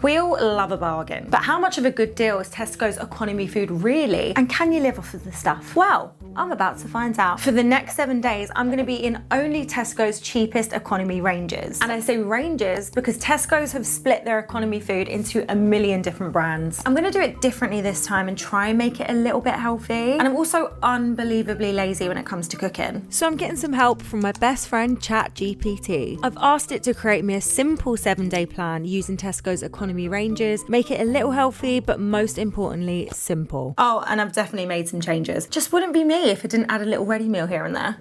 We all love a bargain, but how much of a good deal is Tesco's economy food really? And can you live off of the stuff? Well, I'm about to find out. For the next 7 days, I'm gonna be in only Tesco's cheapest economy ranges. And I say ranges because Tesco's have split their economy food into a million different brands. I'm gonna do it differently this time and try and make it a little bit healthy. And I'm also unbelievably lazy when it comes to cooking. So I'm getting some help from my best friend ChatGPT. I've asked it to create me a simple 7-day plan using Tesco's economy ranges, make it a little healthy, but most importantly, simple. Oh, and I've definitely made some changes. Just wouldn't be me if it didn't add a little ready meal here and there.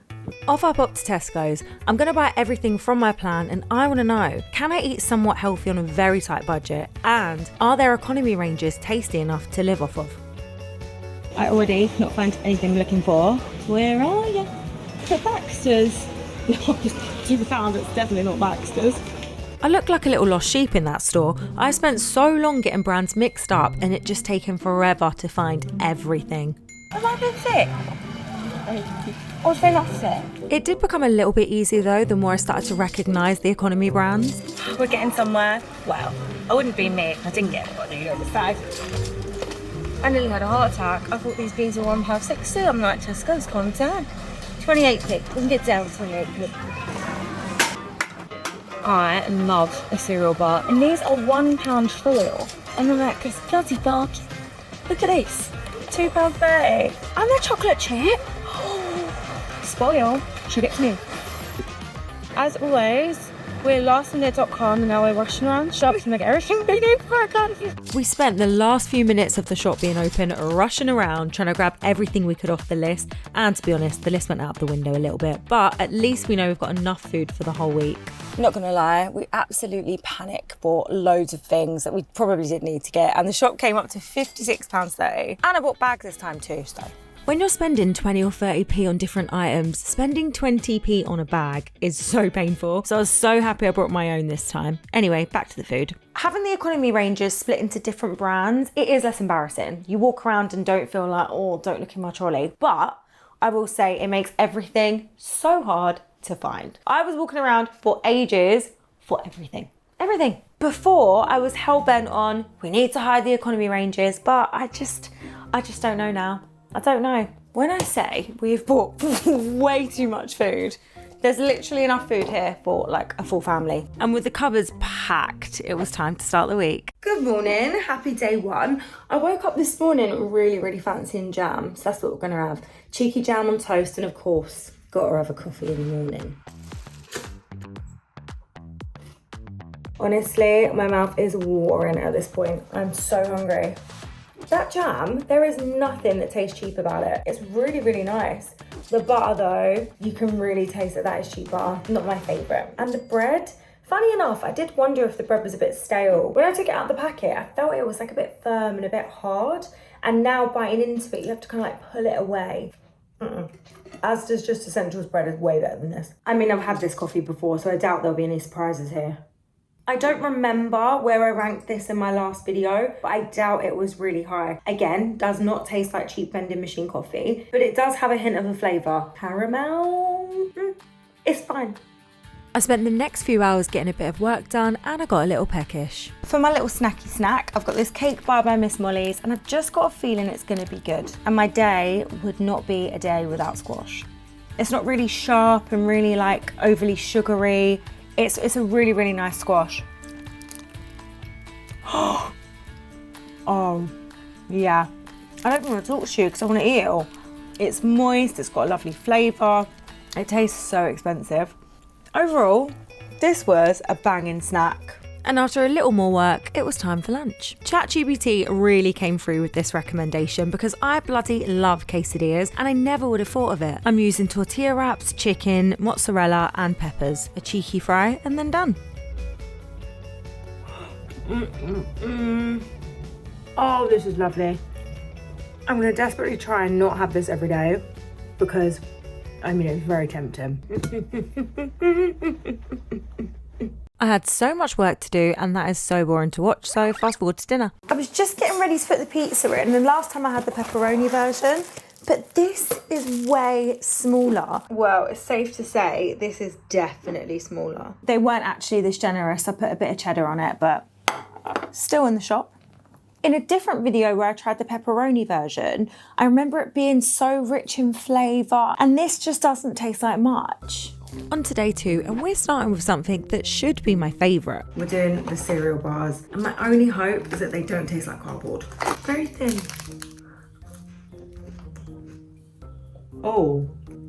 Off I pop to Tesco's. I'm gonna buy everything from my plan and I wanna know, can I eat somewhat healthy on a very tight budget? And are their economy ranges tasty enough to live off of? I already not found anything I'm looking for. Where are you? At Baxter's. No, you found it's definitely not Baxter's. I look like a little lost sheep in that store. I spent so long getting brands mixed up and it just taken forever to find everything. Have I been sick? Or have they not sick? It did become a little bit easier though, the more I started to recognise the economy brands. We're getting somewhere. Well, I wouldn't be me if I didn't get what I this bag. I nearly had a heart attack. I thought these beans were £1.60. I'm like, Tesco's calm down. 28p. We can get down to 28p. I love a cereal bar. And these are £1 foil. And I'm like, it's bloody bargain. Look at this. £2.30. And they're chocolate chip. Spoil. Should get to me. As always, we're lastminute.com and now we're rushing around shops to make everything we need for our garden. We spent the last few minutes of the shop being open rushing around trying to grab everything we could off the list, and to be honest, the list went out the window a little bit, but at least we know we've got enough food for the whole week. Not gonna lie, we absolutely panic bought loads of things that we probably did need to get, and the shop came up to £56.30, and I bought bags this time too, so. When you're spending 20 or 30p on different items, spending 20p on a bag is so painful. So I was so happy I brought my own this time. Anyway, back to the food. Having the economy ranges split into different brands, it is less embarrassing. You walk around and don't feel like, oh, don't look in my trolley. But I will say it makes everything so hard to find. I was walking around for ages for everything. Everything. Before, I was hell-bent on, we need to hide the economy ranges, but I just don't know now. I don't know. When I say we've bought way too much food, there's literally enough food here for like a full family. And with the cupboards packed, it was time to start the week. Good morning, happy day one. I woke up this morning really fancying jam, so that's what we're gonna have. Cheeky jam on toast, and of course, gotta have a coffee in the morning. Honestly, my mouth is watering at this point. I'm so hungry. That jam, there is nothing that tastes cheap about it. It's really nice. The butter though, you can really taste that is cheap butter. Not my favourite. And the bread, funny enough, I did wonder if the bread was a bit stale. When I took it out of the packet, I felt it was like a bit firm and a bit hard. And now biting into it, you have to kind of like pull it away. ASDA's Just Essentials bread is way better than this. I mean, I've had this coffee before, so I doubt there'll be any surprises here. I don't remember where I ranked this in my last video, but I doubt it was really high. Again, does not taste like cheap vending machine coffee, but it does have a hint of a flavour. Caramel? It's fine. I spent the next few hours getting a bit of work done and I got a little peckish. For my little snacky snack, I've got this cake bar by Miss Molly's and I've just got a feeling it's gonna be good. And my day would not be a day without squash. It's not really sharp and really like overly sugary. It's a really nice squash. Oh, yeah. I don't want to talk to you because I want to eat it all. It's moist, it's got a lovely flavour. It tastes so expensive. Overall, this was a banging snack. And after a little more work, it was time for lunch. ChatGPT really came through with this recommendation because I bloody love quesadillas and I never would have thought of it. I'm using tortilla wraps, chicken, mozzarella and peppers, a cheeky fry and then done. Oh, this is lovely. I'm gonna desperately try and not have this every day because, I mean, it's very tempting. I had so much work to do and that is so boring to watch, so fast forward to dinner. I was just getting ready to put the pizza in, and the last time I had the pepperoni version, but this is way smaller. Well, it's safe to say this is definitely smaller. They weren't actually this generous. I put a bit of cheddar on it, but Still in the shop. In a different video where I tried the pepperoni version, I remember it being so rich in flavour, and this just doesn't taste like much. On to day 2, and we're starting with something that should be my favourite. We're doing the cereal bars, and my only hope is that they don't taste like cardboard. Very thin. Oh,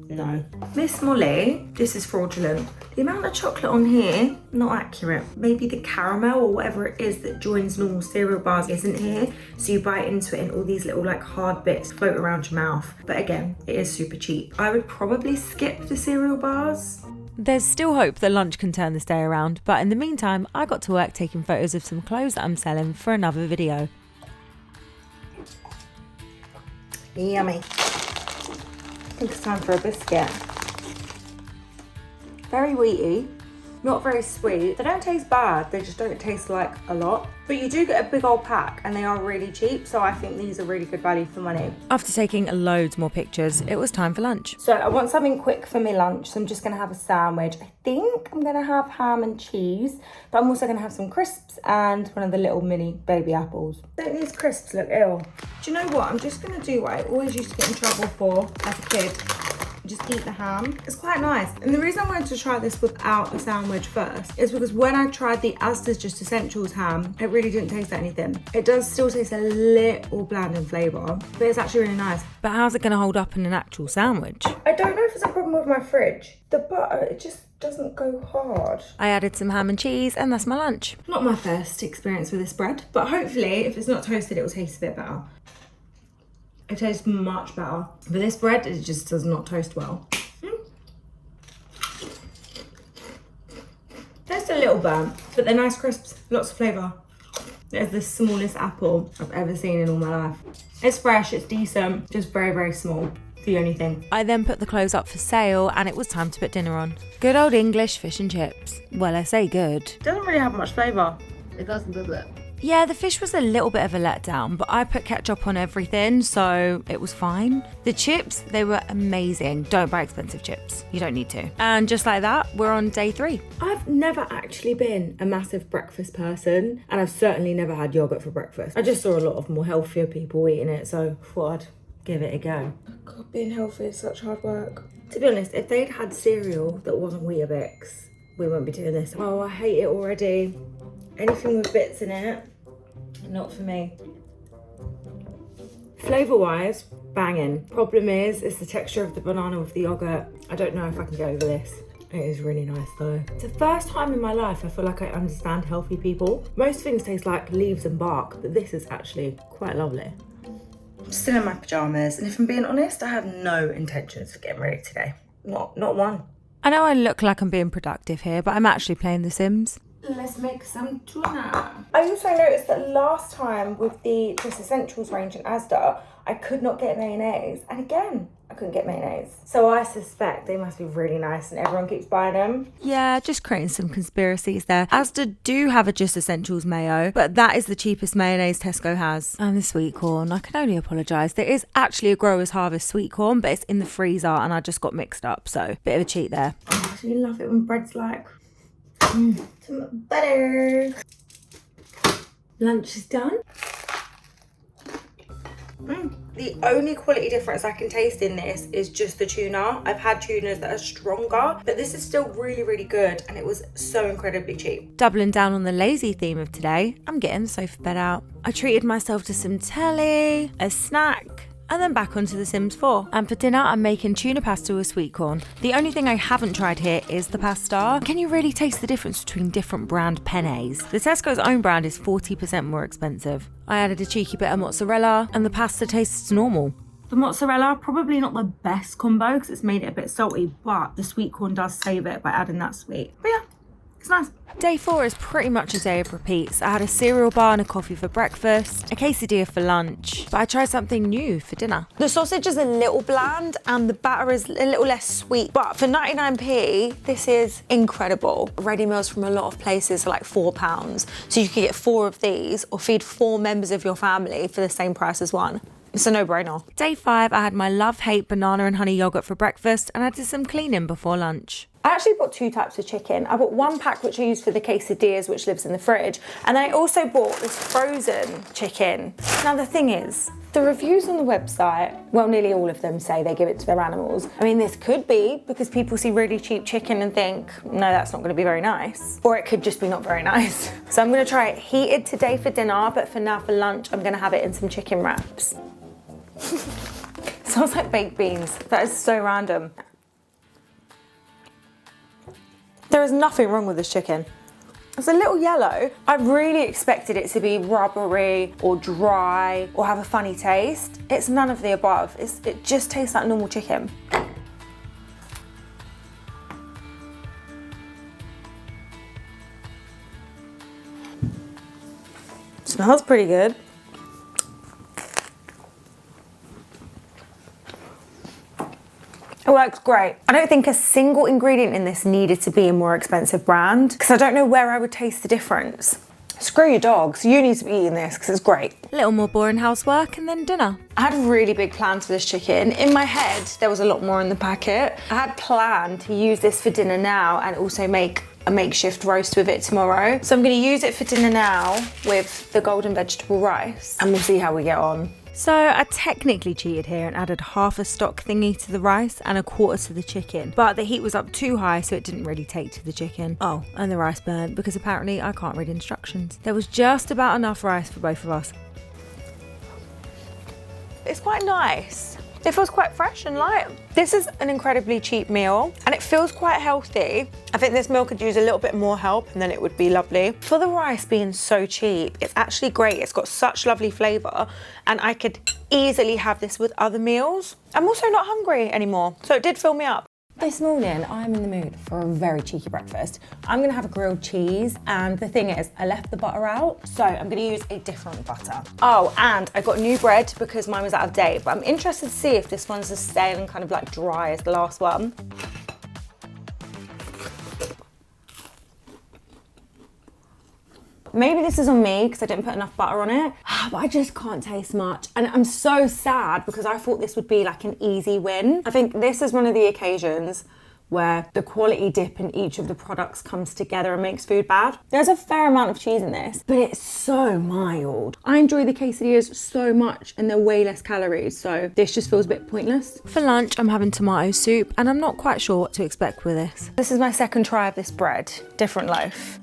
no. Miss Molly, this is fraudulent. The amount of chocolate on here, not accurate. Maybe the caramel or whatever it is that joins normal cereal bars isn't here. So you bite into it and all these little like hard bits float around your mouth. But again, it is super cheap. I would probably skip the cereal bars. There's still hope that lunch can turn this day around, but in the meantime, I got to work taking photos of some clothes that I'm selling for another video. Yummy. I think it's time for a biscuit. Very wheaty, not very sweet. They don't taste bad, they just don't taste like a lot. But you do get a big old pack and they are really cheap, so I think these are really good value for money. After taking loads more pictures, it was time for lunch. So I want something quick for my lunch, so I'm just gonna have a sandwich. I think I'm gonna have ham and cheese, but I'm also gonna have some crisps and one of the little mini baby apples. Don't these crisps look ill? Do you know what? I'm just gonna do what I always used to get in trouble for as a kid. Just eat the ham. It's quite nice. And the reason I wanted to try this without a sandwich first is because when I tried the ASDA Just Essentials ham, it really didn't taste like anything. It does still taste a little bland in flavour, but it's actually really nice. But how's it going to hold up in an actual sandwich? I don't know if it's a problem with my fridge. The butter, it just doesn't go hard. I added some ham and cheese, and that's my lunch. Not my first experience with this bread, but hopefully if it's not toasted, it will taste a bit better. It tastes much better. But this bread, it just does not toast well. Tastes a little burnt, but they're nice crisps, lots of flavour. It's the smallest apple I've ever seen in all my life. It's fresh, it's decent, just very, very small. The only thing. I then put the clothes up for sale, and it was time to put dinner on. Good old English fish and chips. Well, I say good. Doesn't really have much flavour. It doesn't, does it? Yeah, the fish was a little bit of a letdown, but I put ketchup on everything, so it was fine. The chips, they were amazing. Don't buy expensive chips. You don't need to. And just like that, we're on day 3. I've never actually been a massive breakfast person, and I've certainly never had yogurt for breakfast. I just saw a lot of more healthier people eating it, so I thought I'd give it a go. God, being healthy is such hard work. To be honest, if they'd had cereal that wasn't Weetabix, we wouldn't be doing this. Oh, I hate it already. Anything with bits in it, not for me. Flavour-wise, banging. Problem is, it's the texture of the banana with the yogurt. I don't know if I can get over this. It is really nice though. It's the first time in my life I feel like I understand healthy people. Most things taste like leaves and bark, but this is actually quite lovely. I'm still in my pyjamas, and if I'm being honest, I have no intentions of getting ready today. Not one. I know I look like I'm being productive here, but I'm actually playing The Sims. Let's make some tuna. I also noticed that last time with the Just Essentials range in ASDA, I could not get mayonnaise. And again, I couldn't get mayonnaise. So I suspect they must be really nice and everyone keeps buying them. Yeah, just creating some conspiracies there. Asda do have a Just Essentials mayo, but that is the cheapest mayonnaise Tesco has. And the sweet corn, I can only apologise. There is actually a Growers Harvest sweet corn, but it's in the freezer and I just got mixed up. So bit of a cheat there. I actually love it when bread's like some butter. Lunch is done. The only quality difference I can taste in this is just the tuna. I've had tunas that are stronger, but this is still really, really good, and it was so incredibly cheap. Doubling down on the lazy theme of today, I'm getting the sofa bed out. I treated myself to some telly, a snack, and then back onto The Sims 4. And for dinner, I'm making tuna pasta with sweet corn. The only thing I haven't tried here is the pasta. Can you really taste the difference between different brand pennes? The Tesco's own brand is 40% more expensive. I added a cheeky bit of mozzarella, and the pasta tastes normal. The mozzarella, probably not the best combo because it's made it a bit salty, but the sweet corn does save it by adding that sweet. But yeah, it's nice. Day 4 is pretty much a day of repeats. I had a cereal bar and a coffee for breakfast, a quesadilla for lunch, but I tried something new for dinner. The sausage is a little bland and the batter is a little less sweet, but for 99p, this is incredible. Ready meals from a lot of places are like £4, so you could get 4 of these or feed 4 members of your family for the same price as one. It's a no-brainer. Day 5, I had my love-hate banana and honey yogurt for breakfast, and I did some cleaning before lunch. I actually bought 2 types of chicken. I bought 1 pack which I use for the quesadillas, which lives in the fridge, and then I also bought this frozen chicken. Now the thing is, the reviews on the website, well, nearly all of them say they give it to their animals. I mean, this could be because people see really cheap chicken and think, no, that's not gonna be very nice. Or it could just be not very nice. So I'm gonna try it heated today for dinner, but for now for lunch, I'm gonna have it in some chicken wraps. Smells like baked beans. That is so random. There is nothing wrong with this chicken. It's a little yellow. I really expected it to be rubbery or dry or have a funny taste. It's none of the above. It just tastes like normal chicken. Smells pretty good. It works great. I don't think a single ingredient in this needed to be a more expensive brand because I don't know where I would taste the difference. Screw your dogs, you need to be eating this because it's great. A little more boring housework and then dinner. I had really big plans for this chicken. In my head, there was a lot more in the packet. I had planned to use this for dinner now and also make a makeshift roast with it tomorrow. So I'm gonna use it for dinner now with the golden vegetable rice and we'll see how we get on. So I technically cheated here and added half a stock thingy to the rice and a quarter to the chicken, but the heat was up too high so it didn't really take to the chicken. Oh, and the rice burnt because apparently I can't read instructions. There was just about enough rice for both of us. It's quite nice. It feels quite fresh and light. This is an incredibly cheap meal and it feels quite healthy. I think this meal could use a little bit more help and then it would be lovely. For the rice being so cheap, it's actually great. It's got such lovely flavour and I could easily have this with other meals. I'm also not hungry anymore, so it did fill me up. This morning, I'm in the mood for a very cheeky breakfast. I'm gonna have a grilled cheese, and the thing is, I left the butter out, so I'm gonna use a different butter. Oh, and I got new bread because mine was out of date, but I'm interested to see if this one's as stale and kind of like dry as the last one. Maybe this is on me because I didn't put enough butter on it, but I just can't taste much. And I'm so sad because I thought this would be like an easy win. I think this is one of the occasions where the quality dip in each of the products comes together and makes food bad. There's a fair amount of cheese in this, but it's so mild. I enjoy the quesadillas so much and they're way less calories, so this just feels a bit pointless. For lunch, I'm having tomato soup and I'm not quite sure what to expect with this. This is my second try of this bread, different loaf.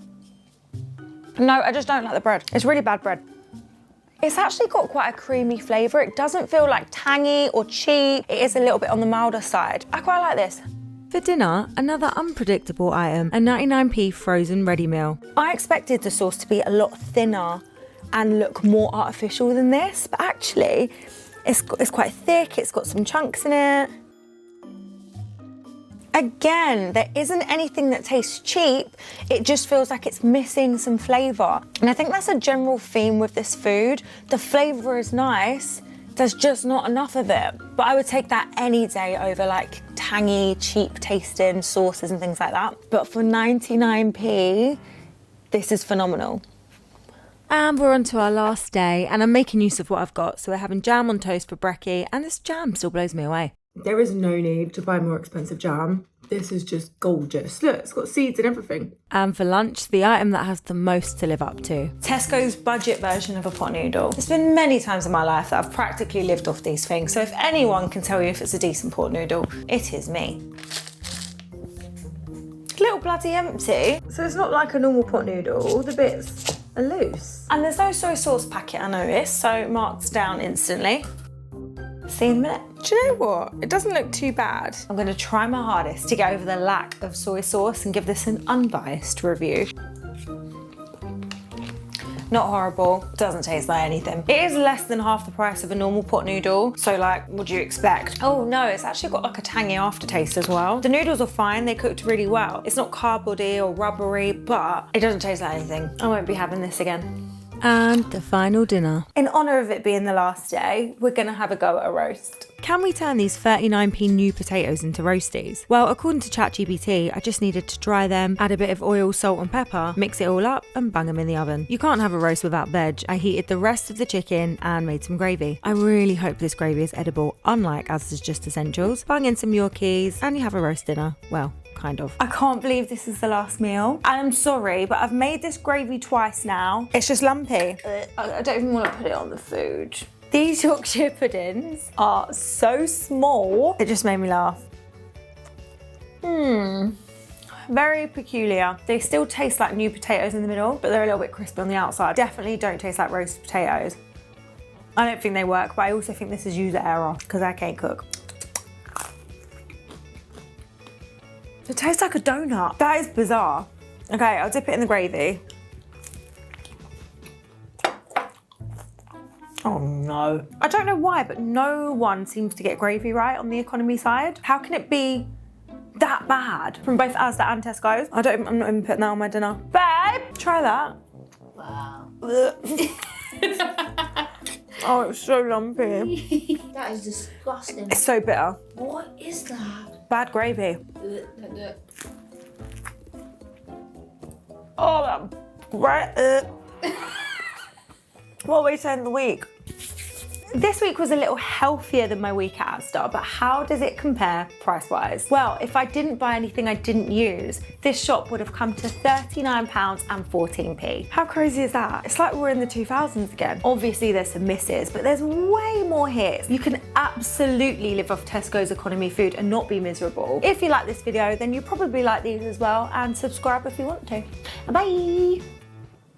No, I just don't like the bread. It's really bad bread. It's actually got quite a creamy flavour. It doesn't feel like tangy or cheap. It is a little bit on the milder side. I quite like this. For dinner, another unpredictable item, a 99p frozen ready meal. I expected the sauce to be a lot thinner and look more artificial than this, but actually it's quite thick. It's got some chunks in it. Again, there isn't anything that tastes cheap. It just feels like it's missing some flavour. And I think that's a general theme with this food. The flavour is nice, there's just not enough of it. But I would take that any day over like tangy, cheap tasting sauces and things like that. But for 99p, this is phenomenal. And we're on to our last day and I'm making use of what I've got. So we're having jam on toast for brekkie and this jam still blows me away. There is no need to buy more expensive jam. This is just gorgeous. Look, it's got seeds and everything. And for lunch, the item that has the most to live up to. Tesco's budget version of a pot noodle. There's been many times in my life that I've practically lived off these things, so if anyone can tell you if it's a decent pot noodle, it is me. A little bloody empty. So it's not like a normal pot noodle, all the bits are loose. And there's no soy sauce packet, I noticed, so marks down instantly. See you in a minute. Do you know what? It doesn't look too bad. I'm going to try my hardest to get over the lack of soy sauce and give this an unbiased review. Not horrible, doesn't taste like anything. It is less than half the price of a normal pot noodle, so like, what do you expect? Oh no, it's actually got like a tangy aftertaste as well. The noodles are fine, they cooked really well. It's not cardboardy or rubbery, but it doesn't taste like anything. I won't be having this again. And the final dinner. In honour of it being the last day, we're gonna have a go at a roast. Can we turn these 39p new potatoes into roasties? Well, according to ChatGPT, I just needed to dry them, add a bit of oil, salt and pepper, mix it all up and bang them in the oven. You can't have a roast without veg. I heated the rest of the chicken and made some gravy. I really hope this gravy is edible, unlike ASDA Just Essentials. Bang in some Yorkies and you have a roast dinner. Well, kind of. I can't believe this is the last meal. And I'm sorry, but I've made this gravy twice now. It's just lumpy. I don't even want to put it on the food. These Yorkshire puddings are so small. It just made me laugh. Very peculiar. They still taste like new potatoes in the middle, but they're a little bit crispy on the outside. Definitely don't taste like roasted potatoes. I don't think they work, but I also think this is user error because I can't cook. It tastes like a donut. That is bizarre. Okay, I'll dip it in the gravy. Oh no. I don't know why, but no one seems to get gravy right on the economy side. How can it be that bad from both ASDA and Tesco's? I'm not even putting that on my dinner. Babe, try that. Wow. Oh, it's so lumpy. That is disgusting. It's so bitter. What is that? Bad gravy. Oh, that great. What were we saying the week? This week was a little healthier than my week at ASDA, but how does it compare price-wise? Well, if I didn't buy anything I didn't use, this shop would have come to £39.14. How crazy is that? It's like we're in the 2000s again. Obviously there's some misses, but there's way more hits. You can absolutely live off Tesco's economy food and not be miserable. If you like this video, then you probably like these as well, and subscribe if you want to. Bye.